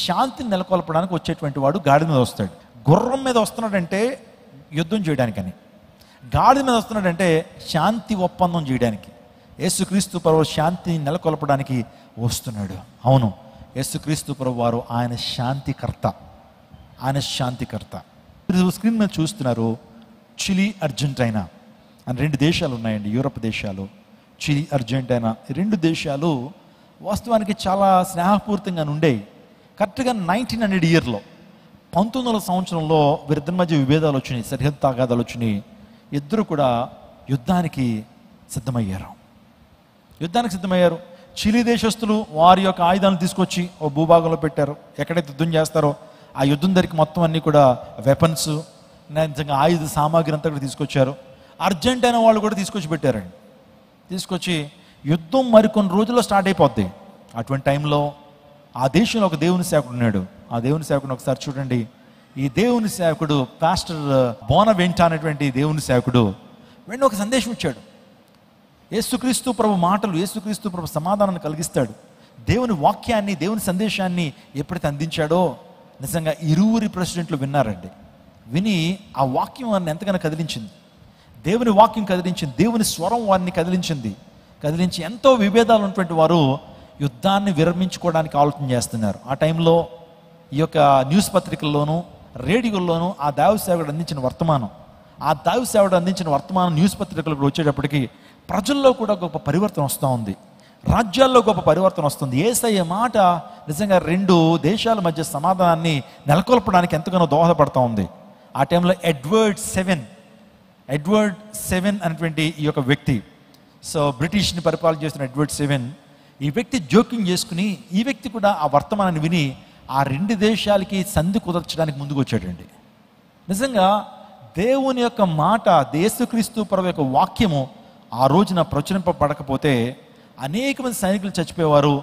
శాంతిని నెలకొల్పడానికి వచ్చేటువంటి వాడు గాడిద మీద వస్తాడు. గుర్రం మీద వస్తున్నాడంటే యుద్ధం చేయడానికని, గాడిద మీద వస్తున్నాడంటే శాంతి ఒప్పందం చేయడానికి. యేసుక్రీస్తు ప్రభు శాంతిని నెలకొల్పడానికి వస్తున్నాడు. అవును, యేసుక్రీస్తు ప్రభు వారు ఆయన శాంతికర్త, ఆయన శాంతికర్త. స్క్రీన్ మీద చూస్తున్నారు, చిలీ, అర్జెంటీనా అని 2 దేశాలు ఉన్నాయండి, యూరప్ దేశాలు. చిలీ, అర్జెంటీనా, 2 దేశాలు వాస్తవానికి చాలా స్నేహపూరితంగా ఉండేవి. కరెక్ట్గా 1900 ఇయర్లో 1900 సంవత్సరంలో వీరిద్దరి మధ్య విభేదాలు వచ్చినాయి, సరిహద్దు తగాదాలు వచ్చినాయి. ఇద్దరు కూడా యుద్ధానికి సిద్ధమయ్యారు. చిలీ దేశస్తులు వారి యొక్క ఆయుధాలను తీసుకొచ్చి ఓ భూభాగంలో పెట్టారు. ఎక్కడైతే యుద్ధం చేస్తారో ఆ యుద్ధం దగ్గరికి మొత్తం అన్నీ కూడా వెపన్స్, నిజంగా ఆయుధ సామాగ్రి అంతా కూడా తీసుకొచ్చారు. అర్జెంటీనా వాళ్ళు కూడా తీసుకొచ్చి పెట్టారండి. తీసుకొచ్చి యుద్ధం మరికొన్ని రోజుల్లో స్టార్ట్ అయిపోద్ది. అటువంటి టైంలో ఆ దేశంలో ఒక దేవుని సేవకుడు ఉన్నాడు. ఆ దేవుని సేవకుడిని ఒకసారి చూడండి. ఈ దేవుని సేవకుడు పాస్టర్ బోనవెంటా అనేటువంటి దేవుని సేవకుడు వెంటనే ఒక సందేశం ఇచ్చాడు. యేసుక్రీస్తు ప్రభు మాటలు, యేసుక్రీస్తు ప్రభు సమాధానాన్ని కలిగిస్తాడు. దేవుని వాక్యాన్ని, దేవుని సందేశాన్ని ఎప్పుడైతే అందించాడో నిజంగా ఇరువురి ప్రెసిడెంట్లు విన్నారండి. విని ఆ వాక్యం వారిని ఎంతగానో కదిలించింది. దేవుని వాక్యం కదిలించింది, దేవుని స్వరం వారిని కదిలించి ఎంతో విభేదాలు ఉన్నటువంటి వారు యుద్ధాన్ని విరమించుకోవడానికి ఆలోచన చేస్తున్నారు. ఆ టైంలో ఈ యొక్క న్యూస్ పత్రికల్లోనూ రేడియోల్లోనూ ఆ దైవ సేవకుడు అందించిన వర్తమానం న్యూస్ పత్రికలకు వచ్చేటప్పటికి ప్రజల్లో కూడా గొప్ప పరివర్తన వస్తూ ఉంది, రాజ్యాల్లో గొప్ప పరివర్తన వస్తుంది. యేసయ్య మాట నిజంగా 2 దేశాల మధ్య సమాధానాన్ని నెలకొల్పడానికి ఎంతగానో దోహదపడుతూ ఉంది. ఆ టైంలో ఎడ్వర్డ్ సెవెన్ అనేటువంటి ఈ యొక్క వ్యక్తి, సో బ్రిటిష్ని పరిపాలన చేస్తున్న ఎడ్వర్డ్ సెవెన్, ఈ వ్యక్తి జోక్యం చేసుకుని ఈ వ్యక్తి కూడా ఆ వర్తమానాన్ని విని ఆ 2 దేశాలకి సంధి కుదర్చడానికి ముందుకు వచ్చాడండి. నిజంగా దేవుని యొక్క మాట, యేసుక్రీస్తు ప్రభు యొక్క వాక్యము ఆ రోజున ప్రచురింపబడకపోతే అనేక మంది సైనికులు చచ్చిపోయేవారు.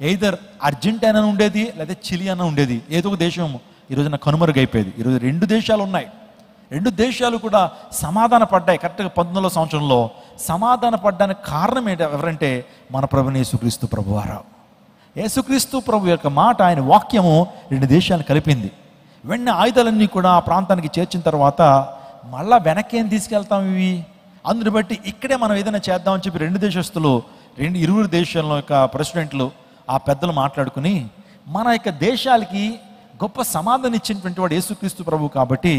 ఎయిదర్ అర్జెంటీనా ఉండేది లేదా చిలీ అన్న ఉండేది, ఏదో ఒక దేశం ఈ రోజున కనుమరుగైపోయేది. ఈరోజు 2 దేశాలు ఉన్నాయి. 2 దేశాలు కూడా సమాధాన పడ్డాయి. కరెక్ట్గా 1900 సంవత్సరంలో సమాధాన పడ్డానికి కారణం ఎవరంటే మన ప్రభుని యేసుక్రీస్తు ప్రభువారు. యేసుక్రీస్తు ప్రభు యొక్క మాట, ఆయన వాక్యము 2 దేశాలను కలిపింది. వెంటనే ఆయుధాలన్నీ కూడా ఆ ప్రాంతానికి చేర్చిన తర్వాత మళ్ళా వెనక్కి ఏం తీసుకెళ్తాం ఇవి, అందుని బట్టి ఇక్కడే మనం ఏదైనా చేద్దామని చెప్పి 2 దేశస్తులు, 2 దేశాల యొక్క ప్రెసిడెంట్లు, ఆ పెద్దలు మాట్లాడుకుని మన యొక్క దేశాలకి గొప్ప సమాధానం ఇచ్చినటువంటి వాడు యేసుక్రీస్తు ప్రభు కాబట్టి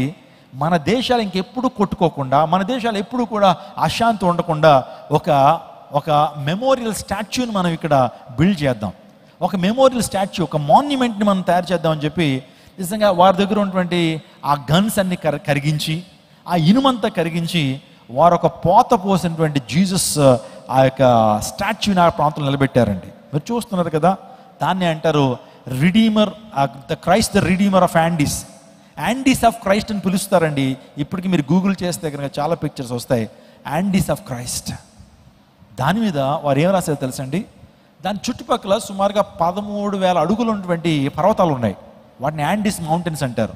మన దేశాలు ఇంకెప్పుడు కొట్టుకోకుండా, మన దేశాలు ఎప్పుడు కూడా అశాంతి ఉండకుండా ఒక మెమోరియల్ స్టాచ్యూని మనం ఇక్కడ బిల్డ్ చేద్దాం. ఒక మెమోరియల్ స్టాచ్యూ, ఒక మాన్యుమెంట్ని మనం తయారు చేద్దామని చెప్పి నిజంగా వారి దగ్గర ఉన్నటువంటి ఆ గన్స్ అన్ని కరిగించి, ఆ ఇనుమంతా కరిగించి వారు ఒక పోత పోసినటువంటి జీసస్ ఆ యొక్క స్టాచ్యూని ఆ ప్రాంతంలో నిలబెట్టారండి. మీరు చూస్తున్నారు కదా, దాన్ని అంటారు redeemer, the Christ the redeemer of యాండీస్ of Christ అని పిలుస్తారండి. ఇప్పటికీ మీరు గూగుల్ చేస్తే కనుక చాలా పిక్చర్స్ వస్తాయి, యాండీస్ ఆఫ్ క్రైస్ట్. దాని మీద వారు ఏం రాశారో తెలుసండి, దాని చుట్టుపక్కల సుమారుగా 13,000 అడుగులు ఉన్నటువంటి పర్వతాలు ఉన్నాయి. వాటిని యాండీస్ మౌంటైన్స్ అంటారు.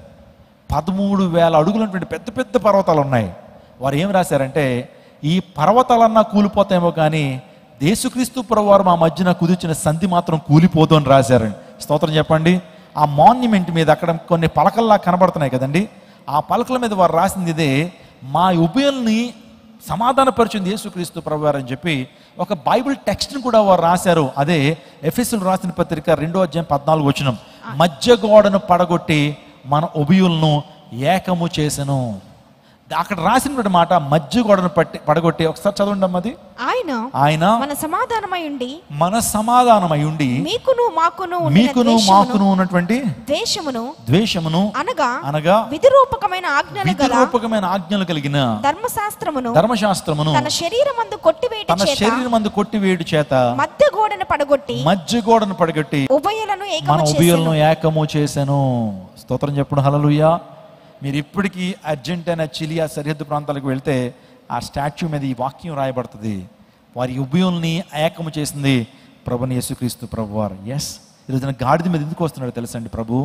13,000 అడుగులు ఉన్నటువంటి పెద్ద పెద్ద పర్వతాలు ఉన్నాయి. వారు ఏం రాశారంటే, ఈ పర్వతాలన్నా కూలిపోతాయేమో కానీ యేసుక్రీస్తు ప్రభువారు మా మధ్యన కుదిర్చిన సంధి మాత్రం కూలిపోదు అని రాశారండి. స్తోత్రం చెప్పండి. ఆ మాన్యుమెంట్ మీద అక్కడ కొన్ని పలకల్లా కనబడుతున్నాయి కదండి, ఆ పలకల మీద వారు రాసింది ఇదే, మా ఉభయుల్ని సమాధానపరిచింది యేసుక్రీస్తు ప్రభువారు అని చెప్పి ఒక బైబిల్ టెక్స్ట్ని కూడా వారు రాశారు. అదే ఎఫెసీయులకు రాసిన పత్రిక 2:14 మధ్య గోడను పడగొట్టి మన ఉభయులను ఏకము చేసెను. అక్కడ రాసినటువంటి మాట మధ్యగోడను పడగొట్టి, ఒకసారి చదవండి అమ్మ అది. ఆయన మన సమాధానమై ఉండి మీకును మాకును ఉన్నటువంటి ద్వేషమును అనగా విధిరూపకమైన ఆజ్ఞలు కలిగిన ధర్మశాస్త్రమును తన శరీరమందు కొట్టివేయుట చేత మధ్యగోడను పడగొట్టి ఉభయులను ఏకము చేసెను. స్తోత్రం చెప్పండి, హల్లెలూయా. మీరు ఇప్పటికీ అర్జెంటీనా, చిలియా సరిహద్దు ప్రాంతాలకు వెళ్తే ఆ స్టాచ్యూ మీద ఈ వాక్యం రాయబడుతుంది. వారి ఉభయుల్ని ఏకము చేసింది ప్రభుని యేసుక్రీస్తు ప్రభువారు. ఎస్, ఈరోజున గాడిద మీద ఎందుకు వస్తున్నాడు తెలుసండి ప్రభు?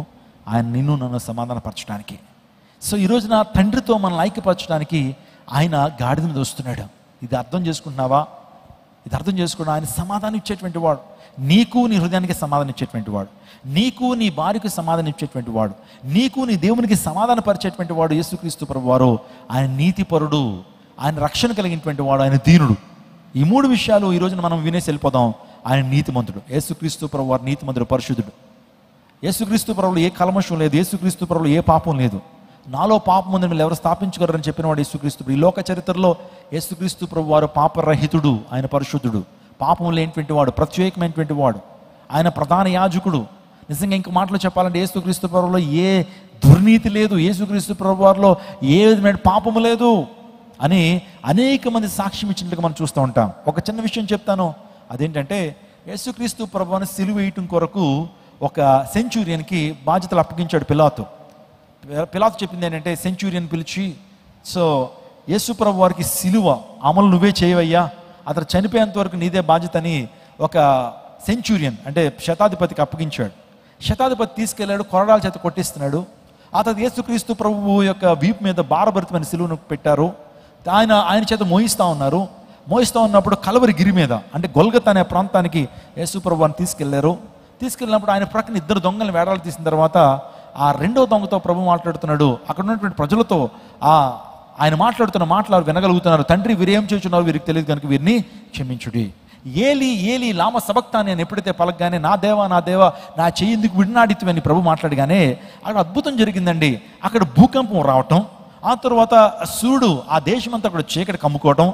ఆయన నిన్ను నన్ను సమాధానపరచడానికి. సో ఈరోజున తండ్రితో మనల్ని ఐక్యపరచడానికి ఆయన గాడిద మీద వస్తున్నాడు. ఇది అర్థం చేసుకుంటున్నావా? ఇది అర్థం చేసుకున్నా. ఆయన సమాధానం ఇచ్చేటువంటి వాడు, నీకు నీ హృదయానికి సమాధానం ఇచ్చేటువంటి వాడు, నీకు నీ భార్యకు సమాధానం ఇచ్చేటువంటి వాడు, నీకు నీ దేవునికి సమాధాన పరిచేటువంటి వాడు యేసుక్రీస్తు ప్రభువారు. ఆయన నీతిపరుడు, ఆయన రక్షణ కలిగినటువంటి వాడు, ఆయన దీనుడు. ఈ మూడు విషయాలు ఈ రోజున మనం వినేసి వెళ్ళిపోదాం. ఆయన నీతిమంతుడు. యేసుక్రీస్తు ప్రభువారు నీతిమంతుడు, పరిశుద్ధుడు. యేసుక్రీస్తు ప్రభువులో ఏ కల్మషం లేదు, యేసుక్రీస్తు ప్రభువులో ఏ పాపం లేదు. నాలో పాపం ఉందని మీరు ఎవరు స్థాపించగలరని చెప్పినవాడు యేసుక్రీస్తు. ఈ లోక చరిత్రలో యేసుక్రీస్తు ప్రభువారు పాపరహితుడు, ఆయన పరిశుద్ధుడు, పాపం లేనిటువంటి వాడు, ప్రత్యేకమైనటువంటి వాడు, ఆయన ప్రధాన యాజకుడు. నిజంగా ఇంక మాటలు చెప్పాలంటే యేసుక్రీస్తు ప్రభువులో ఏ దుర్నీతి లేదు, యేసుక్రీస్తు ప్రభువారిలో ఏ విధమైన పాపము లేదు అని అనేక మంది సాక్ష్యం ఇచ్చినట్టుగా మనం చూస్తూ ఉంటాం. ఒక చిన్న విషయం చెప్తాను, అదేంటంటే యేసుక్రీస్తు ప్రభువుని సిలువ వేయటం కొరకు ఒక సెంచూరియన్కి బాధ్యతలు అప్పగించాడు పిలాతు. పిలాతు చెప్పింది ఏంటంటే, సెంచూరియన్ పిలిచి, సో యేసు ప్రభు వారికి సిలువ అమలు నువ్వే చేయవయ్యా, అతను చనిపోయేంత వరకు నీదే బాధ్యత అని ఒక సెంచూరియన్ అంటే శతాధిపతికి అప్పగించాడు. శతాధిపతి తీసుకెళ్ళాడు, కొరడాల చేత కొట్టిస్తున్నాడు. ఆ తర్వాత యేసుక్రీస్తు ప్రభువు యొక్క వీపు మీద భారభరితమైన సిలువను పెట్టారు. ఆయన చేత మోయిస్తూ ఉన్నారు. మోయిస్తూ ఉన్నప్పుడు కలవరి గిరి మీద అంటే గొల్గతా అనే ప్రాంతానికి యేసు ప్రభువుని తీసుకెళ్లారు. తీసుకెళ్ళినప్పుడు ఆయన ప్రక్కన ఇద్దరు దొంగలను వేడాలు తీసిన తర్వాత ఆ రెండో దొంగతో ప్రభు మాట్లాడుతున్నాడు. అక్కడ ఉన్నటువంటి ప్రజలతో ఆయన మాట్లాడుతున్న మాటలు వినగలుగుతున్నారు. తండ్రి, వీరేం చేస్తున్నారు వీరికి తెలియదు కనుక వీరిని క్షమించుడి. ఏలి ఏలి లామ సబక్తాని అని ఎప్పుడైతే పలకగానే, నా దేవా నా దేవా నా చెయ్యి ఎందుకు విడినాడిత్వని ప్రభు మాట్లాడగానే అక్కడ అద్భుతం జరిగిందండి. అక్కడ భూకంపం రావటం, ఆ తర్వాత సూర్యుడు ఆ దేశమంతా కూడా చీకటి కమ్ముకోవటం,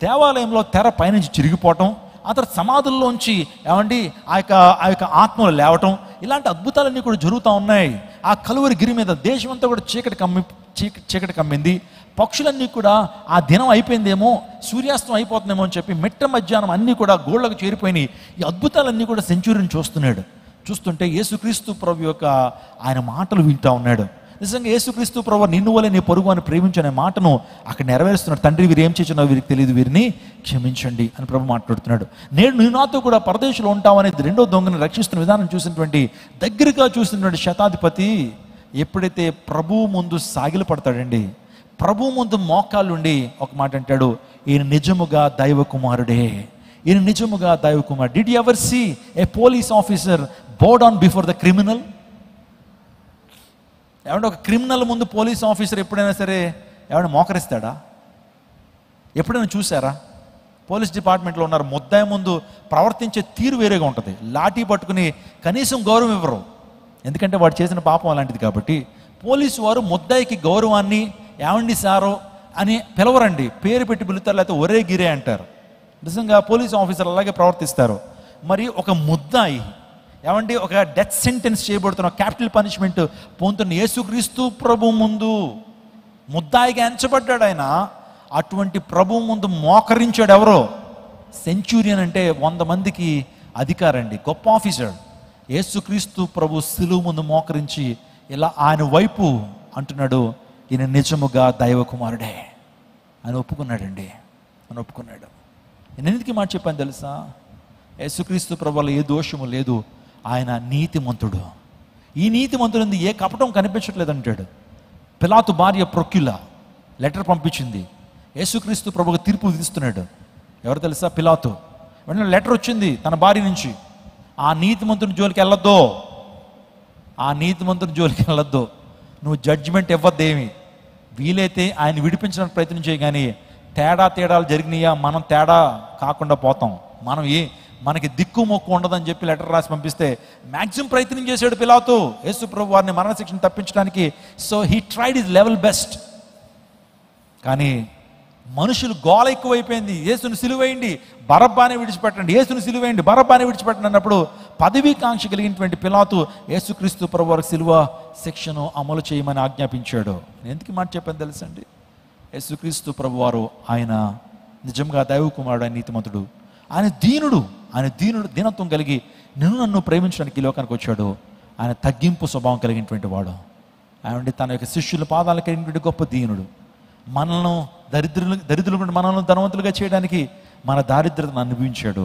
దేవాలయంలో తెర పైనుంచి చిరిగిపోవటం, ఆ తర్వాత సమాధుల్లోంచి ఏమండి ఆ యొక్క ఆత్మలు లేవటం, ఇలాంటి అద్భుతాలన్నీ కూడా జరుగుతూ ఉన్నాయి. ఆ కలువరి గిరి మీద దేశమంతా కూడా చీకటి కమ్మింది. పక్షులన్నీ కూడా ఆ దినం అయిపోయిందేమో, సూర్యాస్తం అయిపోతుందేమో అని చెప్పి మిట్ట మధ్యాహ్నం అన్నీ కూడా గోళ్లకు చేరిపోయినాయి. ఈ అద్భుతాలన్నీ కూడా సెంచూరిని చూస్తున్నాడు. చూస్తుంటే యేసుక్రీస్తు ప్రభు యొక్క ఆయన మాటలు వింటూ ఉన్నాడు. నిజంగా యేసుక్రీస్తు ప్రభు నిన్ను వలె నీ పొరుగు అని ప్రేమించనే మాటను అక్కడ నెరవేరుస్తున్నాడు. తండ్రి, వీరు ఏం చేస్తున్నారో వీరికి తెలియదు, వీరిని క్షమించండి అని ప్రభు మాట్లాడుతున్నాడు. నేను నీ నాతో కూడా పరదేశంలో ఉంటామనేది రెండో దొంగని రక్షిస్తున్న విధానం చూసినటువంటి దగ్గరగా చూసినటువంటి శతాధిపతి ఎప్పుడైతే ప్రభు ముందు సాగిలు పడతాడండి, ప్రభు ముందు మోకాళ్ళుండి ఒక మాట అంటాడు, ఈయన నిజముగా దైవ కుమారుడే, ఈయన నిజముగా దైవ కుమారుడు. Did you ever see a police officer bow down before the criminal? ఏమంటే ఒక క్రిమినల్ ముందు పోలీస్ ఆఫీసర్ ఎప్పుడైనా సరే ఏమైనా మోకరిస్తాడా? ఎప్పుడైనా చూసారా? పోలీస్ డిపార్ట్మెంట్లో ఉన్నారు, ముద్దాయి ముందు ప్రవర్తించే తీరు వేరేగా ఉంటుంది. లాఠీ పట్టుకుని కనీసం గౌరవం ఇవ్వరు, ఎందుకంటే వాడు చేసిన పాపం అలాంటిది కాబట్టి. పోలీసు వారు ముద్దాయికి గౌరవాన్ని ఏమండి సారో అని పిలవరండి, పేరు పెట్టి పిలుస్తారు, లేకపోతే ఒరే గిరే అంటారు. నిజంగా పోలీస్ ఆఫీసర్ అలాగే ప్రవర్తిస్తారు. మరి ఒక ముద్దాయి ఏమండి ఒక డెత్ సెంటెన్స్ చేయబడుతున్న, క్యాపిటల్ పనిష్మెంట్ పొందుతున్న యేసుక్రీస్తు ప్రభు ముందు ముద్దాయిగా ఎంచబడ్డాడు ఆయన. అటువంటి ప్రభు ముందు మోకరించాడు ఎవరో? సెంచూరియన్ అంటే 100 మందికి అధికారండి, గొప్ప ఆఫీసర్. యేసుక్రీస్తు ప్రభు సిలువ ముందు మోకరించి ఇలా ఆయన వైపు అంటున్నాడు, ఈయన నిజముగా దైవ కుమారుడే అని ఒప్పుకున్నాడండి. అని ఒప్పుకున్నాడు. నేను ఎందుకు మాట చెప్పాను తెలుసా? యేసుక్రీస్తు ప్రభువులో ఏ దోషము లేదు, ఆయన నీతిమంతుడు. ఈ నీతిమంతుడు ఏ కపటం కనిపించట్లేదు అంటాడు. పిలాతు భార్య ప్రొక్యుల లెటర్ పంపించింది, యేసుక్రీస్తు ప్రభువుకు తీర్పు విధిస్తున్నాడు. ఎవరు తెలుసా? పిలాతు. వెంటనే లెటర్ వచ్చింది తన భార్య నుంచి, ఆ నీతిమంతుని జోలికి వెళ్ళొద్దు, ఆ నీతిమంతుని జోలికి వెళ్ళొద్దు, నువ్వు జడ్జిమెంట్ ఇవ్వద్దేమి, వీలైతే ఆయన విడిపించడానికి ప్రయత్నం చేయి, కానీ తేడాలు జరిగినాయా మనం తేడా కాకుండా పోతాం, మనకి దిక్కు మొక్కు ఉండదని చెప్పి లెటర్ రాసి పంపిస్తే మ్యాక్సిమం ప్రయత్నం చేశాడు పిలాతు యేసు ప్రభు వారిని మరణశిక్షను తప్పించడానికి. So he tried his level best. కానీ మనుషులు గోల ఎక్కువైపోయింది. యేసును సిలువేయండి, బరబ్బాని విడిచిపెట్టండి, యేసును సిలువేయండి, బరబ్బాని విడిచిపెట్టండి అన్నప్పుడు పదవీకాంక్ష కలిగినటువంటి పిలాతు యేసుక్రీస్తు ప్రభు వారికి సిలువ శిక్షను అమలు చేయమని ఆజ్ఞాపించాడు. నేను ఎందుకు మాట చెప్పాను తెలుసండి? యేసుక్రీస్తు ప్రభు వారు ఆయన నిజంగా దైవ కుమారుడు, ఆయన నీతిమంతుడు, ఆయన దీనుడు, దీనత్వం కలిగి నన్ను ప్రేమించడానికి ఈ లోకానికి వచ్చాడు. ఆయన తగ్గింపు స్వభావం కలిగినటువంటి వాడు. ఆయన తన యొక్క శిష్యుల పాదాలు కలిగినటువంటి గొప్ప దీనుడు. మనల్ని దరిద్రులు మనల్ని ధనవంతులుగా చేయడానికి మన దారిద్రతను అనుభవించాడు.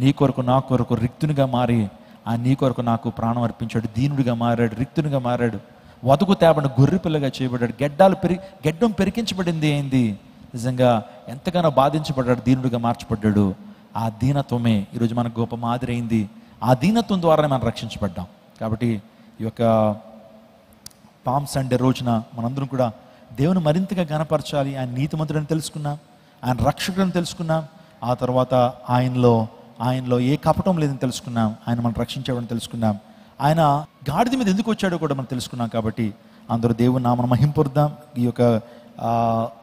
నీ కొరకు నా కొరకు రిక్తునిగా మారి ఆయన నీ కొరకు నాకు ప్రాణం అర్పించాడు. దీనుడిగా మారాడు, రిక్తునిగా మారాడు, వదుకు తేబడిన గొర్రె పిల్లగా చేయబడ్డాడు. గెడ్డం పెరికించబడింది అయింది. నిజంగా ఎంతగానో బాధించబడ్డాడు, దీనుడిగా మార్చబడ్డాడు. ఆ దీనత్వమే ఈరోజు మనకు గొప్ప మాదిరి అయింది. ఆ దీనత్వం ద్వారానే మనం రక్షించబడ్డాం. కాబట్టి ఈ యొక్క పామ్ సండే రోజున మనందరం కూడా దేవుని మరింతగా గణపరచాలి. ఆయన నీతిమంతుడని తెలుసుకున్నాం, ఆయన రక్షకుడని తెలుసుకున్నాం, ఆ తర్వాత ఆయనలో ఏ కపటం లేదని తెలుసుకున్నాం, ఆయన మనం రక్షించాడని తెలుసుకున్నాం, ఆయన గాడిద మీద ఎందుకు వచ్చాడో కూడా మనం తెలుసుకున్నాం. కాబట్టి అందరూ దేవుని నామాన్ని మహింపొద్దాం. ఈ యొక్క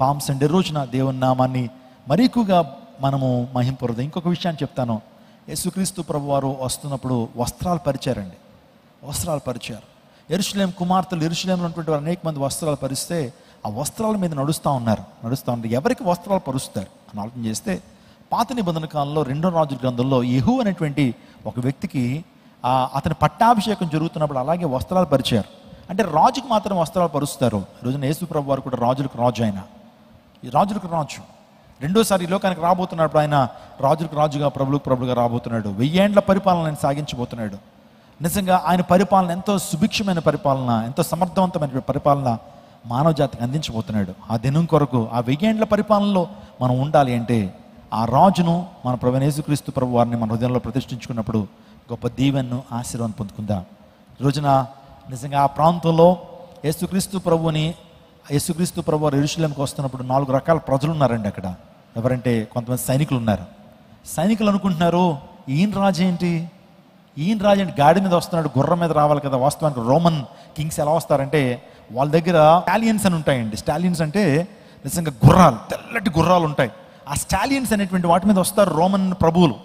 పామ్ సండే రోజున దేవుని నామాన్ని మరీ ఎక్కువగా మనము మహింపొద్దాం. ఇంకొక విషయాన్ని చెప్తాను. యేసుక్రీస్తు ప్రభు వారు వస్తున్నప్పుడు వస్త్రాలు పరిచారండి, వస్త్రాలు పరిచారు. యెరూషలేం కుమార్తెలు, యెరూషలేంలో ఉన్నటువంటి వారు అనేక మంది వస్త్రాలు పరిస్తే ఆ వస్త్రాల మీద నడుస్తూ ఉన్నారు. ఎవరికి వస్త్రాలు పరుస్తారు అని ఆలోచన చేస్తే పాత నిబంధన కాలంలో 2వ రాజుల గ్రంథంలో యెహూ అనేటువంటి ఒక వ్యక్తికి అతని పట్టాభిషేకం జరుగుతున్నప్పుడు అలాగే వస్త్రాలు పరిచారు. అంటే రాజుకి మాత్రం వస్త్రాలు పరుస్తారు. ఈరోజున యేసు ప్రభు వారు కూడా రాజులకు రాజు, ఆయన ఈ రాజులకు రాజు. రెండోసారి ఈ లోకానికి రాబోతున్నప్పుడు ఆయన రాజులకు రాజుగా, ప్రభులకు ప్రభుగా రాబోతున్నాడు. 1000 ఏండ్ల పరిపాలన ఆయన సాగించబోతున్నాడు. నిజంగా ఆయన పరిపాలన ఎంతో సుభిక్షమైన పరిపాలన, ఎంతో సమర్థవంతమైన పరిపాలన మానవ జాతికి అందించబోతున్నాడు. ఆ దినం కొరకు ఆ 1000 ఏండ్ల పరిపాలనలో మనం ఉండాలి అంటే ఆ రాజును మన ప్రభువైన యేసుక్రీస్తు ప్రభు వారిని మన హృదయంలో ప్రతిష్ఠించుకున్నప్పుడు గొప్ప దీవెనను, ఆశీర్వాదం పొందుకుందాం. రోజున నిజంగా ఆ ప్రాంతంలో యేసుక్రీస్తు ప్రభు వారు యెరూషలేంకి వస్తున్నప్పుడు 4 రకాల ప్రజలు ఉన్నారండి అక్కడ. ఎవరంటే కొంతమంది సైనికులు ఉన్నారు. సైనికులు అనుకుంటున్నారు ఈయన రాజు ఏంటి గాడి మీద వస్తున్నాడు, గుర్రం మీద రావాలి కదా. వాస్తవానికి రోమన్ కింగ్స్ ఎలా వస్తారంటే వాళ్ళ దగ్గర స్టాలియన్స్ అని ఉంటాయండి. స్టాలియన్స్ అంటే నిజంగా గుర్రాలు, తెల్లటి గుర్రాలు ఉంటాయి. ఆ స్టాలియన్స్ అనేటువంటి వాటి మీద వస్తారు రోమన్ ప్రభువులు.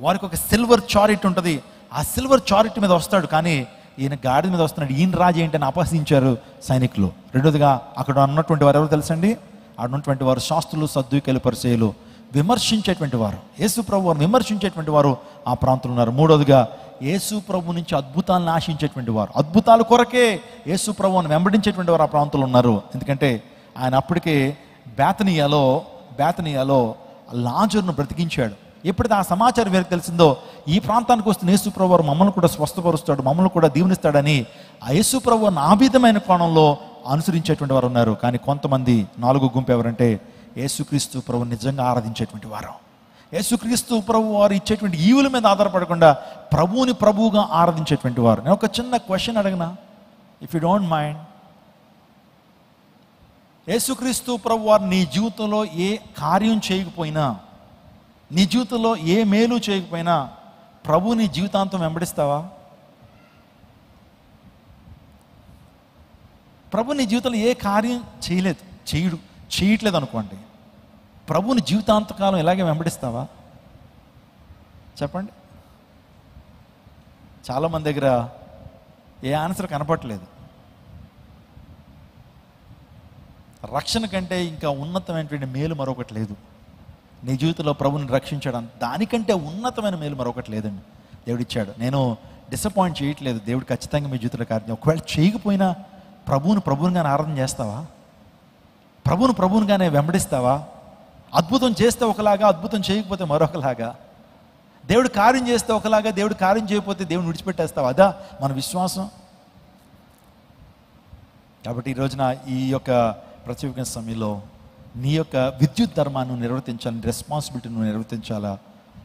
వారికి ఒక సిల్వర్ చారిట్ ఉంటుంది. ఆ సిల్వర్ చారిట్ మీద వస్తాడు. కానీ ఈయన గాడి మీద వస్తున్నాడు, ఈయన రాజు ఏంటని అపహసించారు సైనికులు. రెండోదిగా అక్కడ ఉన్నటువంటి వారు ఎవరు తెలుసండి? అక్కడ ఉన్నటువంటి వారు శాస్త్రులు, సద్దూకయ్యులు, పరిసయ్యులు, విమర్శించేటువంటి వారు, యేసు ప్రభు వారు విమర్శించేటువంటి వారు ఆ ప్రాంతంలో ఉన్నారు. మూడోదిగా యేసు ప్రభు నుంచి అద్భుతాలను ఆశించేటువంటి వారు, అద్భుతాల కొరకే యేసు ప్రభువుని వెంబడించేటువంటి వారు ఆ ప్రాంతంలో ఉన్నారు. ఎందుకంటే ఆయన అప్పటికే బేతనియాలో లాజరును బ్రతికించాడు. ఎప్పుడైతే ఆ సమాచారం వీరికి తెలిసిందో ఈ ప్రాంతానికి వస్తున్న యేసు ప్రభు వారు మమ్మల్ని కూడా స్వస్థపరుస్తాడు, మమ్మల్ని కూడా దీవెనిస్తాడని ఆ యేసు ప్రభు నాభిధమైన కోణంలో అనుసరించేటువంటి వారు ఉన్నారు. కానీ కొంతమంది 4వ గుంపు ఎవరంటే యేసుక్రీస్తు ప్రభు నిజంగా ఆరాధించేటువంటి వారు, యేసుక్రీస్తు ప్రభు వారు ఇచ్చేటువంటి ఈవుల మీద ఆధారపడకుండా ప్రభువుని ప్రభువుగా ఆరాధించేటువంటి వారు. నేను ఒక చిన్న క్వశ్చన్ అడగనా, ఇఫ్ యూ డోంట్ మైండ్? యేసుక్రీస్తు ప్రభు వారు నీ జీవితంలో ఏ కార్యం చేయకపోయినా, నీ జీవితంలో ఏ మేలు చేయకపోయినా ప్రభు నీ జీవితాంతం వెంబడిస్తావా? ప్రభు నీ జీవితంలో ఏ కార్యం చేయట్లేదు అనుకోండి, ప్రభుని జీవితాంతకాలం ఇలాగే వెంబడిస్తావా? చెప్పండి. చాలామంది దగ్గర ఏ ఆన్సర్ కనపడట్లేదు. రక్షణ కంటే ఇంకా ఉన్నతమైనటువంటి మేలు మరొకటి లేదు. నీ జీవితంలో ప్రభుని రక్షించడం దానికంటే ఉన్నతమైన మేలు మరొకటి లేదండి. దేవుడు ఇచ్చాడు. నేను డిసప్పాయింట్ చేయట్లేదు. దేవుడు ఖచ్చితంగా మీ జీవితంలో కార్యం. ఒకవేళ చేయకపోయినా ప్రభువునిగానే ఆరాధన చేస్తావా? ప్రభువునిగానే వెంబడిస్తావా? అద్భుతం చేస్తే ఒకలాగా, అద్భుతం చేయకపోతే మరొకలాగా. దేవుడు కార్యం చేస్తే ఒకలాగా, దేవుడు కార్యం చేయకపోతే దేవుడిని విడిచిపెట్టేస్తావా? అదా మన విశ్వాసం. కాబట్టి ఈ రోజున ఈ యొక్క ప్రత్యేక సమయంలో నీ యొక్క విద్యుత్ ధర్మాన్ని నిర్వర్తించాలని, రెస్పాన్సిబిలిటీని నిర్వర్తించాలా.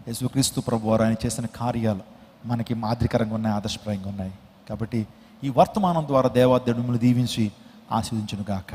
యేసుక్రీస్తు ప్రభు వారు ఆయన చేసిన కార్యాలు మనకి మాదిరికరంగా ఉన్నాయి, ఆదర్శప్రాయంగా ఉన్నాయి. కాబట్టి ఈ వర్తమానం ద్వారా దేవాదేవుడు మిమ్మల్ని దీవించి ఆశీర్వదించును గాక.